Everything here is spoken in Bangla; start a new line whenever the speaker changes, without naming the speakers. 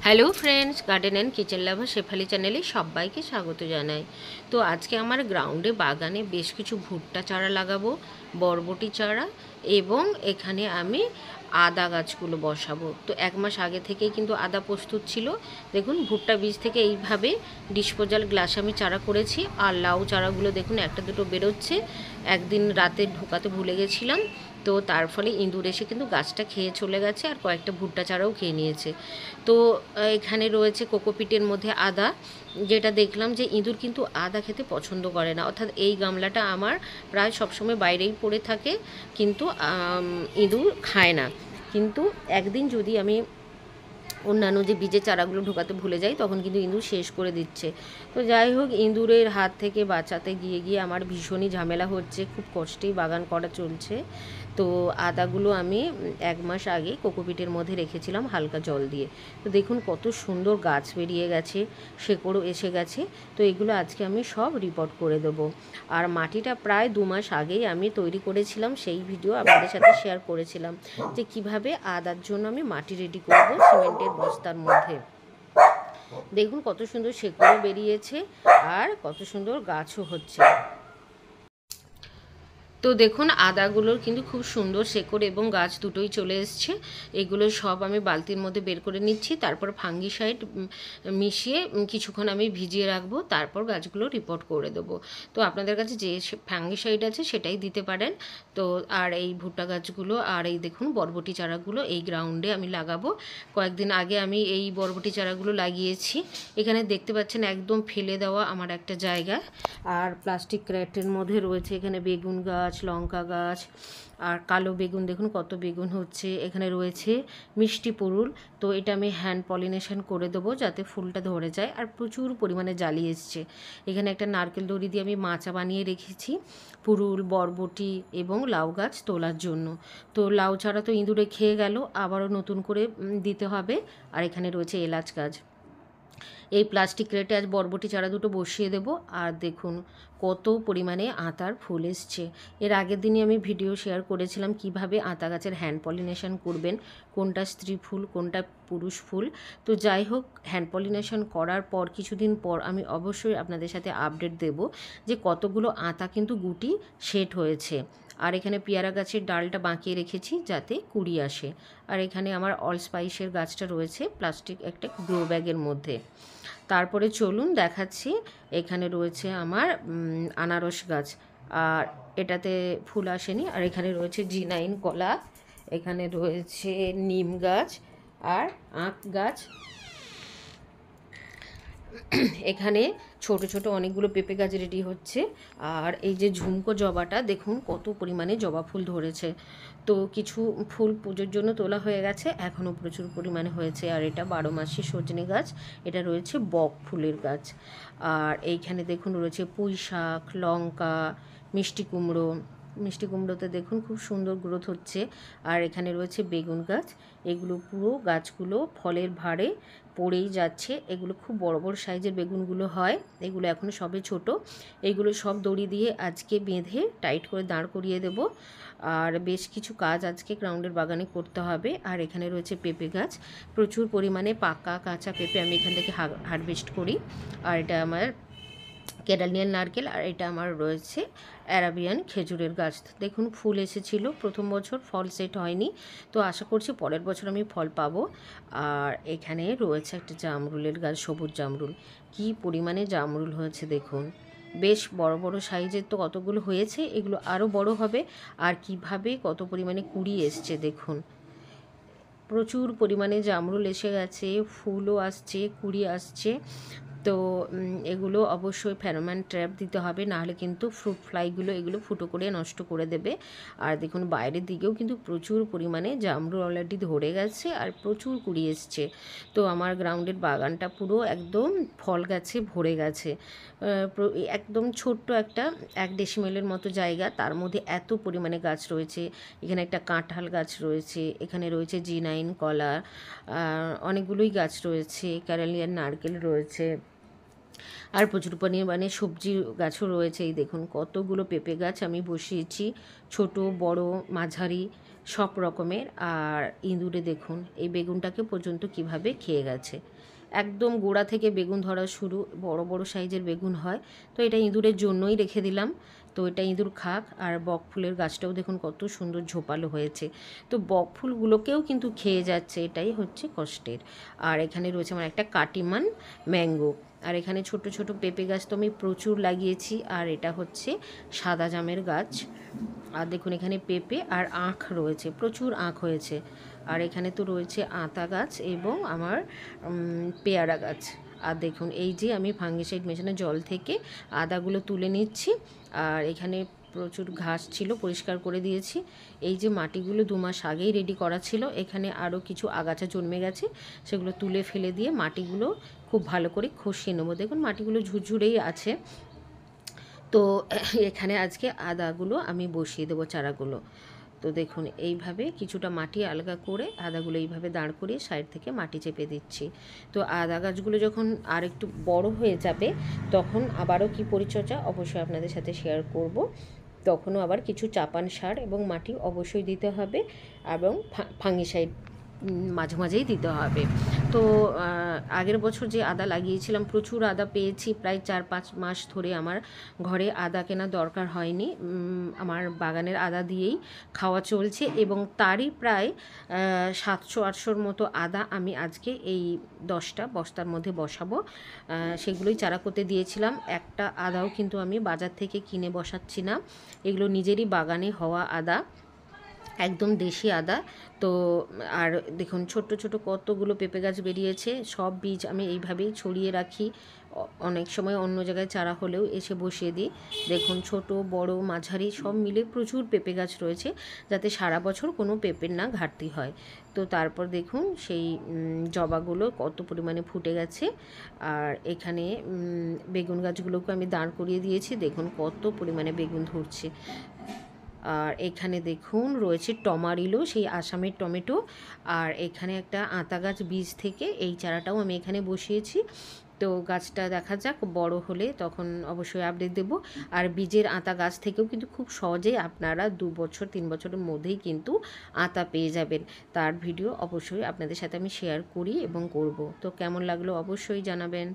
Hello friends, garden and kitchen লাভার শেফালি চ্যানেলে সবাইকে স্বাগত জানাই। তো আজকে আমার গ্রাউন্ডে বাগানে বেশ কিছু ভুট্টা চারা লাগাবো, বরবটি চারা, এবং এখানে আমি আদা গাছগুলো বসাবো। তো 1 মাস আগে থেকেই কিন্তু আদা প্রস্তুত ছিল। দেখুন, ভুট্টা বীজ থেকে এইভাবে ডিসপোজাল গ্লাসে আমি চারা করেছি। আর লাউ চারাগুলো দেখুন একটা দুটো বেরোচ্ছে। একদিন রাতে ঢোকাতে ভুলে গেছিলাম, তো তার ফলে ইঁদুর এসে কিন্তু গাছটা খেয়ে চলে গেছে, আর কয়েকটা ভুট্টা চারাও খেয়ে নিয়েছে। তো এখানে রয়েছে কোকোপিটের মধ্যে আদা, যেটা দেখলাম যে ইঁদুর কিন্তু আদা খেতে পছন্দ করে না, অর্থাৎ এই গামলাটা আমার প্রায় সবসময় বাইরেই পড়ে থাকে, কিন্তু ইঁদুর খায় না। কিন্তু একদিন যদি আমি অন্যান্য যে বীজের চারাগুলো ঢোকাতে ভুলে যাই, তখন কিন্তু ইঁদুর শেষ করে দিচ্ছে। তো যাই হোক, ইঁদুরের হাত থেকে বাঁচাতে গিয়ে গিয়ে আমার ভীষণই ঝামেলা হচ্ছে, খুব কষ্টেই বাগান করা চলছে। তো আদাগুলো আমি 1 মাস আগে কোকোপিটের মধ্যে রেখেছিলাম হালকা জল দিয়ে। তো দেখুন কত সুন্দর গাছ বেরিয়ে গেছে, শেকড়ও এসে গেছে। তো এগুলো আজকে আমি সব রিপোর্ট করে দেবো। আর মাটিটা প্রায় 2 মাস আগেই আমি তৈরি করেছিলাম, সেই ভিডিও আপনাদের সাথে শেয়ার করেছিলাম যে কিভাবে আদার জন্য আমি মাটি রেডি করব সিমেন্টের বস্তার মধ্যে। দেখুন কত সুন্দর শেকড়ও বেরিয়েছে আর কত সুন্দর গাছও হচ্ছে। তো দেখুন, আদাগুলোর কিন্তু খুব সুন্দর শেকড় এবং গাছ দুটোই চলে এসছে। এগুলো সব আমি বালতির মধ্যে বের করে নিচ্ছি, তারপর ফাঙ্গিসাইড মিশিয়ে কিছুক্ষণ আমি ভিজিয়ে রাখবো, তারপর গাছগুলো রিপোর্ট করে দেবো। তো আপনাদের কাছে যে ফাঙ্গিসাইড আছে সেটাই দিতে পারেন। তো আর এই ভুট্টা গাছগুলো আর এই দেখুন বরবটি চারাগুলো এই গ্রাউন্ডে আমি লাগাবো। কয়েকদিন আগে আমি এই বরবটি চারাগুলো লাগিয়েছি। এখানে দেখতে পাচ্ছেন একদম ফেলে দেওয়া আমার একটা জায়গা, আর প্লাস্টিক ক্র্যাটের মধ্যে রয়েছে এখানে বেগুন গাছ, লঙ্কা গাছ, আর কালো বেগুন দেখুন কত বেগুন হচ্ছে। এখানে রয়েছে মিষ্টি পুরুল। তো এটা আমি হ্যান্ড পলিনেশন করে দেবো যাতে ফুলটা ধরে যায়। আর প্রচুর পরিমাণে জালি এসছে। এখানে একটা নারকেল দড়ি দিয়ে আমি মাচা বানিয়ে রেখেছি পুরুল, বরবটি এবং লাউ গাছ তোলার জন্য। তো লাউ চারা তো ইঁদুরে খেয়ে গেল, আবারও নতুন করে দিতে হবে। আর এখানে রয়েছে এলাচ গাছ। এই প্লাস্টিক ক্রেটে আজ বরবটি চারা দুটো বসিয়ে দেবো। আর দেখুন কত পরিমাণে আতার ফুল এসছে। এর আগের দিনই আমি ভিডিও শেয়ার করেছিলাম কিভাবে আতা গাছের হ্যান্ড পলিনেশন করবেন, কোনটা স্ত্রী ফুল কোনটা পুরুষ ফুল। তো যাই হোক, হ্যান্ড পলিনেশন করার পর কিছুদিন পর আমি অবশ্যই আপনাদের সাথে আপডেট দেব যে কতগুলো আতা কিন্তু গুটি সেট হয়েছে। আর এখানে পেয়ারা গাছের ডালটা বাঁকিয়ে রেখেছি যাতে কুড়ি আসে। আর এখানে আমার অল স্পাইসের গাছটা রয়েছে প্লাস্টিক একটা গ্রো ব্যাগের মধ্যে। তারপরে চলুন দেখাচ্ছি, এখানে রয়েছে আমার আনারস গাছ, আর এটাতে ফুল আসেনি। আর এখানে রয়েছে G9 কলা, এখানে রয়েছে নিম গাছ আর আখ গাছ। এখানে ছোট ছোট অনেকগুলো পেঁপে গাছ রেডি হচ্ছে। আর এই যে ঝুমকো জবাটা দেখুন কত পরিমাণে জবা ফুল ধরেছে। তো কিছু ফুল পুজোর জন্য তোলা হয়ে গেছে, এখনও প্রচুর পরিমাণে হয়েছে। আর এটা 12 মাসি সজনে গাছ, এটা রয়েছে বক ফুলের গাছ। আর এইখানে দেখুন রয়েছে পুঁই শাক, লঙ্কা, মিষ্টি কুমড়ো। মিষ্টি কুমড়োতে দেখুন খুব সুন্দর গ্রোথ হচ্ছে। আর এখানে রয়েছে বেগুন গাছ। এগুলো পুরো গাছগুলো ফলের ভারে পড়েই যাচ্ছে। এগুলো খুব বড় বড় সাইজের বেগুনগুলো হয়, এগুলো এখনও সবে ছোট। এইগুলো সব দড়ি দিয়ে আজকে বেঁধে টাইট করে দাঁড় করিয়ে দেব। আর বেশ কিছু কাজ আজকে গ্রাউন্ডের বাগানে করতে হবে। আর এখানে রয়েছে পেঁপে গাছ, প্রচুর পরিমাণে পাকা কাঁচা পেঁপে আমি এখান থেকে হারভেস্ট করি। আর এটা আমার কেরালিয়ান নারকেল, আর এটা আমার রয়েছে অ্যারাবিয়ান খেজুরের গাছ। দেখুন ফুল এসেছিলো প্রথম বছর, ফল সেট হয়নি, তো আশা করছি পরের বছর আমি ফল পাবো। আর এখানে রয়েছে একটা জামরুলের গাছ, সবুজ জামরুল। কি পরিমাণে জামরুল হয়েছে দেখুন, বেশ বড় বড় সাইজের তো কতগুলো হয়েছে, এগুলো আরও বড় হবে। আর কিভাবে কত পরিমাণে কুড়ি এসছে দেখুন, প্রচুর পরিমাণে জামরুল এসে গেছে, ফুলও আসছে, কুড়ি আসছে। তো এগুলো অবশ্যই ফেরোমন ট্র্যাপ দিতে হবে, নাহলে কিন্তু ফ্রুট ফ্লাইগুলো এগুলো ফুটো করে নষ্ট করে দেবে। আর দেখুন বাইরের দিকেও কিন্তু প্রচুর পরিমাণে জামরুল অলরেডি ধরে গেছে আর প্রচুর কুড়ি এসছে। তো আমার গ্রাউন্ডের বাগানটা পুরো একদম ফল গাছে ভরে গেছে। একদম ছোট্ট একটা 1 ডেসিমেলের মতো জায়গা, তার মধ্যে এত পরিমাণে গাছ রয়েছে। এখানে একটা কাঁঠাল গাছ রয়েছে, এখানে রয়েছে G9 কলা, অনেকগুলোই গাছ রয়েছে, কেরালিয়ান নারকেল রয়েছে, আর প্রচুর পরিমাণে সবজি গাছও রয়েছে। এই দেখুন কতগুলো পেঁপে গাছ আমি বসিয়েছি, ছোট বড় মাঝারি। সব রকমের। আর ইঁদুরে দেখুন এই বেগুনটাকে পর্যন্ত কিভাবে খেয়ে গেছে, একদম গোড়া থেকে বেগুন ধরা শুরু, বড় বড় সাইজের বেগুন হয়। তো এটা ইঁদুরের জন্যই রেখে দিলাম, তো এটা ইঁদুর খাক। আর বক ফুলের গাছটাও দেখুন কত সুন্দর ঝোপালো হয়েছে, তো বক ফুলগুলোকেও কিন্তু খেয়ে যাচ্ছে, এটাই হচ্ছে কষ্টের। আর এখানে রয়েছে আমার একটা কাটিমান ম্যাঙ্গো। আর এখানে ছোট ছোট পেঁপে গাছ তো আমি প্রচুর লাগিয়েছি, আর এটা হচ্ছে সাদা জামের গাছ। আর দেখুন এখানে পেঁপে আর আখ রয়েছে, প্রচুর আখ হয়েছে। আর এখানে তো রয়েছে আতা গাছ এবং আমার পেয়ারা গাছ। আর দেখুন এই যে আমি ফাঙ্গিসাইড মেশানো জল থেকে আদাগুলো তুলে নিচ্ছি। আর এখানে প্রচুর ঘাস ছিল, পরিষ্কার করে দিয়েছি। এই যে মাটিগুলো 2 মাস আগেই রেডি করা ছিল, এখানে আরও কিছু আগাছা জন্মে গেছে, সেগুলো তুলে ফেলে দিয়ে মাটিগুলো খুব ভালো করে খসিয়ে নেবো। দেখুন মাটিগুলো ঝুরঝুরেই আছে। তো এখানে আজকে আদাগুলো আমি বসিয়ে দেবো, চারাগুলো। তো দেখুন এইভাবে কিছুটা মাটি আলগা করে আদাগুলো এইভাবে দাঁড় করিয়ে সাইড থেকে মাটি চেপে দিচ্ছি। তো আদা গাছগুলো যখন আর একটু বড় হয়ে যাবে তখন আবারও কি পরিচর্যা অবশ্যই আপনাদের সাথে শেয়ার করব। তখনও আবার কিছু চাপান সার এবং মাটি অবশ্যই দিতে হবে, এবং ফাঙ্গিসাইড মাঝে মাঝেই দিতে হবে। তো আগের বছর যে আদা লাগিয়েছিলাম প্রচুর আদা পেয়েছি, প্রায় 4-5 মাস ধরে আমার ঘরে আদা কেনার দরকার হয়নি, আমার বাগানের আদা দিয়েই খাওয়া চলছে। এবং তারই প্রায় 700-800-র মতো আদা আমি আজকে এই 10টা বস্তার মধ্যে বসাবো, সেগুলোই চারা করতে দিয়েছিলাম। একটা আদাও কিন্তু আমি বাজার থেকে কিনে বসাচ্ছি না, এগুলো নিজেরই বাগানে হওয়া আদা, একদম দেশি আদা। তো আর দেখুন ছোট ছোট কতগুলো পেঁপে গাছ বেরিয়েছে, সব বীজ আমি এইভাবেই ছড়িয়ে রাখি। অনেক সময় অন্য জায়গায় চারা হলেও এসে বসিয়ে দিই। দেখুন ছোট বড় মাঝারি সব মিলে প্রচুর পেঁপে গাছ রয়েছে, যাতে সারা বছর কোনো পেঁপের না ঘাটতি হয়। তো তারপর দেখুন সেই জবাগুলো কত পরিমাণে ফুটে গেছে। আর এখানে বেগুন গাছগুলোকে আমি দাঁড় করিয়ে দিয়েছি, দেখুন কত পরিমাণে বেগুন ধরছে। আর এখানে দেখুন রয়েছে টমারিলো, সেই আসামের টমেটো। আর এখানে একটা আতা গাছ বীজ থেকে এই চারাটাও আমি এখানে বসিয়েছি। তো গাছটা দেখা যাক, বড় হলে তখন অবশ্যই আপডেট দেব। আর বীজের আতা গাছ থেকেও কিন্তু খুব সহজেই আপনারা 2 বছর 3 বছরের মধ্যেই কিন্তু আতা পেয়ে যাবেন। তার ভিডিও অবশ্যই আপনাদের সাথে আমি শেয়ার করি এবং করব। তো কেমন লাগলো অবশ্যই জানাবেন।